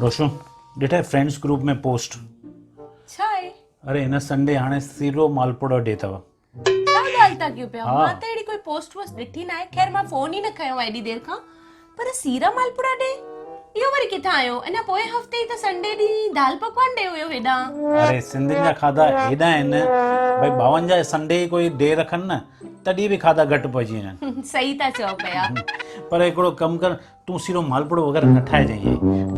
रोशो ॾिठे friends group में post छा आहे? अरे हिन संडे हाणे सीरो मालपुड़ो डे अथव। छा ॻाल्हि था कयो पिया? हाँ। मां त अहिड़ी कोई पोस्ट वोस्ट ॾिठी न आहे। ख़ैर मां फोन ई न खयो आहे एॾी देर खां। पर सीरा मालपुड़ा डे इहो वरी किथां आयो? अञा पोएं हफ़्ते ई त संडे ॾींहुं दाल पकवान डे हुयो हेॾां। अरे सिंधियुनि जा खाधा हेॾा आहिनि भई 52 संडे कोई डे रखनि न तॾहिं बि खाधा घटि पइजी वञनि। सही था चओ पिया। पर हिकिड़ो कमु कर, तूं सीरो मालपुड़ो वग़ैरह न ठाहिजांइ,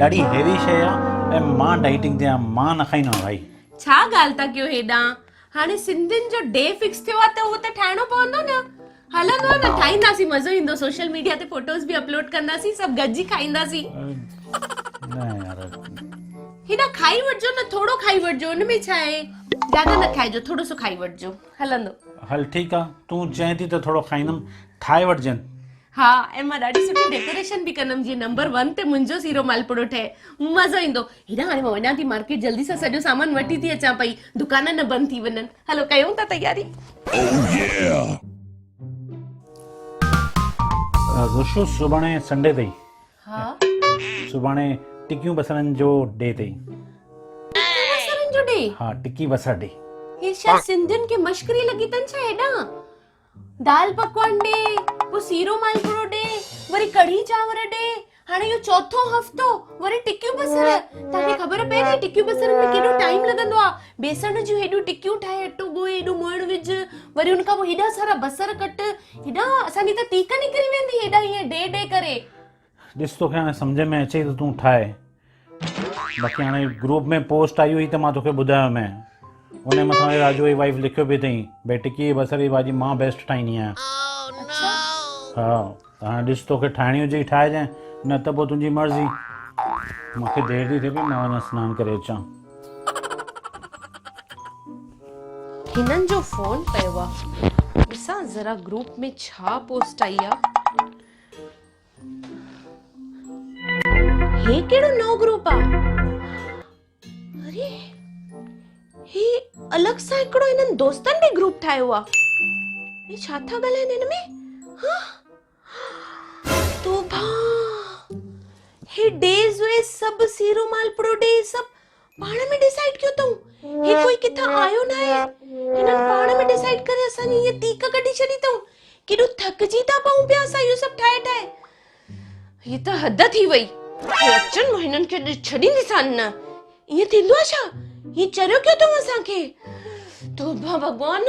ॾाढी हैवी शइ आहे ऐं मां डाइटिंग ते आहियां, मां न खाईंदो आहियां भाई। छा ॻाल्हि था कयो हेॾां? हाणे सिंधियुनि जो डे फिक्स थियो आहे त उहो त ठाहिणो पवंदो न। हलंदो आहे न, ठाहींदासीं, मज़ो ईंदो। सोशल मीडिया ते फोटोज़ बि अपलोड कंदासीं, सभु गॾिजी खाईंदासीं। न यार हेॾा खाई वठिजो न, थोरो खाई वठिजो, हुन में छा आहे? ज़्यादा न खाइजो, थोरो सो खाई वठिजो, हलंदो। हल ठीकु आहे, तूं चएं थी त थोरो खाईंदुमि, ठाहे वठिजनि। हा, ऐं मां ॾाढी सुठी डेकोरेशन बि कंदमि जीअं नंबर 1 ते मुंहिंजो सीरो मालपुड़ो ठहे, मज़ो ईंदो। हेॾा हाणे मां वञा थी मार्केट, जल्दी सां सॼो सामान वठी थी अचां पई, दुकान न बंदि थी वञनि। हलो कयूं था तयारी। रोशो सुभाणे संडे अथई, हा, सुभाणे टिकियूं बसरनि जो डे अथई। बसरनि जो डे? हा, टिकी बसर डे। हे छा सिंधियुनि खे मश्करी लॻी अथनि छा हेॾां? दाल पकवान डे, पोइ सीरो मालपुड़ो डे, वरी कढ़ी चांवर डे, हाणे इहो चौथो हफ़्तो, वरी टिकियूं बसर। तव्हांखे ख़बर पए थी टिकियूं बसरनि में केॾो टाइम लॻंदो आहे? बेसण जूं हेॾियूं टिकियूं ठाहे, अटो ॻोहे, हेॾो मोइण विझ, वरी उनखां पोइ हेॾा सारा बसर कट, हेॾा असांजी त तीक निकिरी वेंदी हेॾा हीअं डे डे करे। ॾिस तोखे हाणे सम्झ में अचे त तूं ठाहे, बाक़ी हाणे ग्रुप में पोस्ट आई हुई त मां तोखे ॿुधायो मैं, उन मथां राजू जी वाइफ लिखियो बि अथई भई टिकी बसर जी भाॼी मां बेस्ट ठाहींदी आहियां। हा, त हाणे ॾिस तोखे ठाहिणी हुजे ठाहिजांइ, न त पोइ तुंहिंजी मर्ज़ी। मूंखे देरि थी थिए पई, मां वञा सनानु करे अचां। हिननि जो फोन पियो आहे, ॾिसां ज़रा ग्रुप में छा पोस्ट आई आहे। हे कहिड़ो नओ ग्रुप आहे? अरे हे अलॻि सां हिकिड़ो हिननि दोस्तनि बि ग्रुप ठाहियो आहे। हे छा था ॻाल्हाइनि हिन में? हाँ, तोभा हे डेज़ वे सभु सीरो मालपुड़ो डे सभु पाण में डिसाइड कयो अथऊं। हे कोई किथां आयो न आहे, हिननि पाण में डिसाइड करे असांजी हीअ तीक कढी छॾी अथऊं। केॾो थकिजी था पऊं पिया असां इहो सभु ठाहे ठाहे। हीअ त हद थी वई। अचनि मां हिननि खे छॾींदीसां न। ईअं थींदो आहे छा? हीअं चरियो कयो अथऊं असांखे। तोबा भॻवान,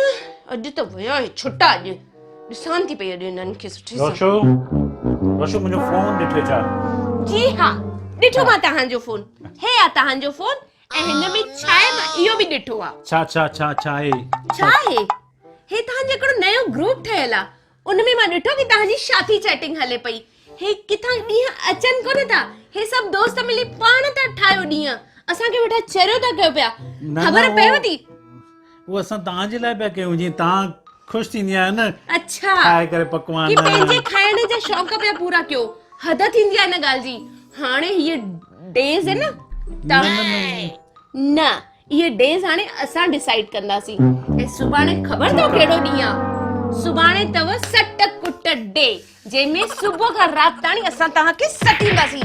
अॼु त विया हे छुटा। अॼु ॾिसां थी पई अॼु हिननि खे सुठी सां। रोशो मुंहिंजो फोन ॾिठो छा? जी हा, ॾिठो मां तव्हांजो फोन। हे आहे तव्हांजो फोन ऐं हिन में छा आहे मां इहो बि ॾिठो आहे। छा छा छा छा आहे? छा आहे? हे तव्हांजो हिकिड़ो नयो ग्रुप ठहियल आहे, उन में मां ॾिठो कि तव्हांजी शादी चैटिंग हले पई। हे किथां ॾींहं अचनि कोन था, हे सभु दोस्त मिली पाण था ठाहियो ॾींहं, असांखे वेठा चरियो था कयो पिया। ख़बर पएव थी? उहो असां तव्हांजे लाइ पिया कयूं, जीअं तव्हां ख़ुशि थींदी आहियो न। अच्छा, ठाहे करे पकवान कि पंहिंजे खाइण जा शौक़ पिया पूरा कयो। हद थींदी आहे हिन ॻाल्हि जी। हाणे हीअ डेज़ आहे न, न इहे डेज़ हाणे असां डिसाइड कंदासीं। ऐं सुभाणे ख़बर अथव कहिड़ो ॾींहुं आहे? सुभाणे अथव सट कुट डे, जंहिंमें सुबुह खां राति ताणी असां तव्हांखे सटींदासीं।